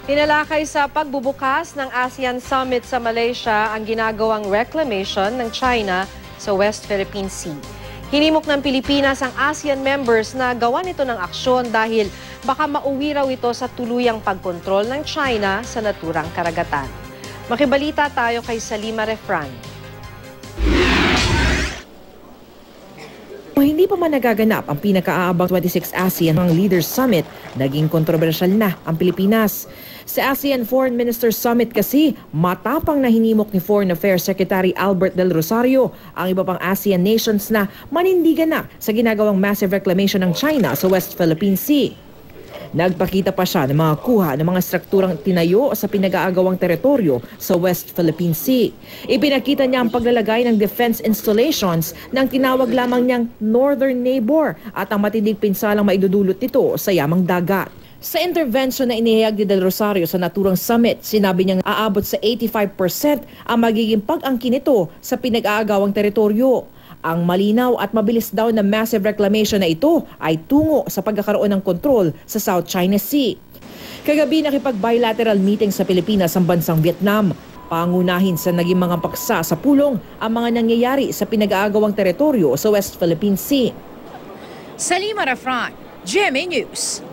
Tinalakay sa pagbubukas ng ASEAN Summit sa Malaysia ang ginagawang reclamation ng China sa West Philippine Sea. Hinimok ng Pilipinas ang ASEAN members na gawan ito ng aksyon dahil baka mauwi raw ito sa tuluyang pagkontrol ng China sa naturang karagatan. Makibalita tayo kay Salima Refran. Hindi pa man nagaganap ang pinaka-aabang 26 ASEAN Leaders Summit, naging kontrobersyal na ang Pilipinas. Sa ASEAN Foreign Minister Summit kasi, matapang na hinimok ni Foreign Affairs Secretary Albert Del Rosario ang iba pang ASEAN nations na manindigan na sa ginagawang massive reclamation ng China sa West Philippine Sea. Nagpakita pa siya ng mga kuha ng mga strukturang tinayo sa pinag-aagawang teritoryo sa West Philippine Sea. Ipinakita niya ang paglalagay ng defense installations ng tinawag lamang niyang Northern Neighbor at ang matinding pinsalang maidudulot nito sa yamang dagat. Sa intervention na inihayag ni Del Rosario sa naturang summit, sinabi niyang aabot sa 85% ang magiging pag-angkin nito sa pinag-aagawang teritoryo. Ang malinaw at mabilis daw na massive reclamation na ito ay tungo sa pagkakaroon ng kontrol sa South China Sea. Kagabi nakipag-bilateral meeting sa Pilipinas ang bansang Vietnam. Pangunahin sa naging mga paksa sa pulong ang mga nangyayari sa pinag-aagawang teritoryo sa West Philippine Sea. Salima Refran, GMA News.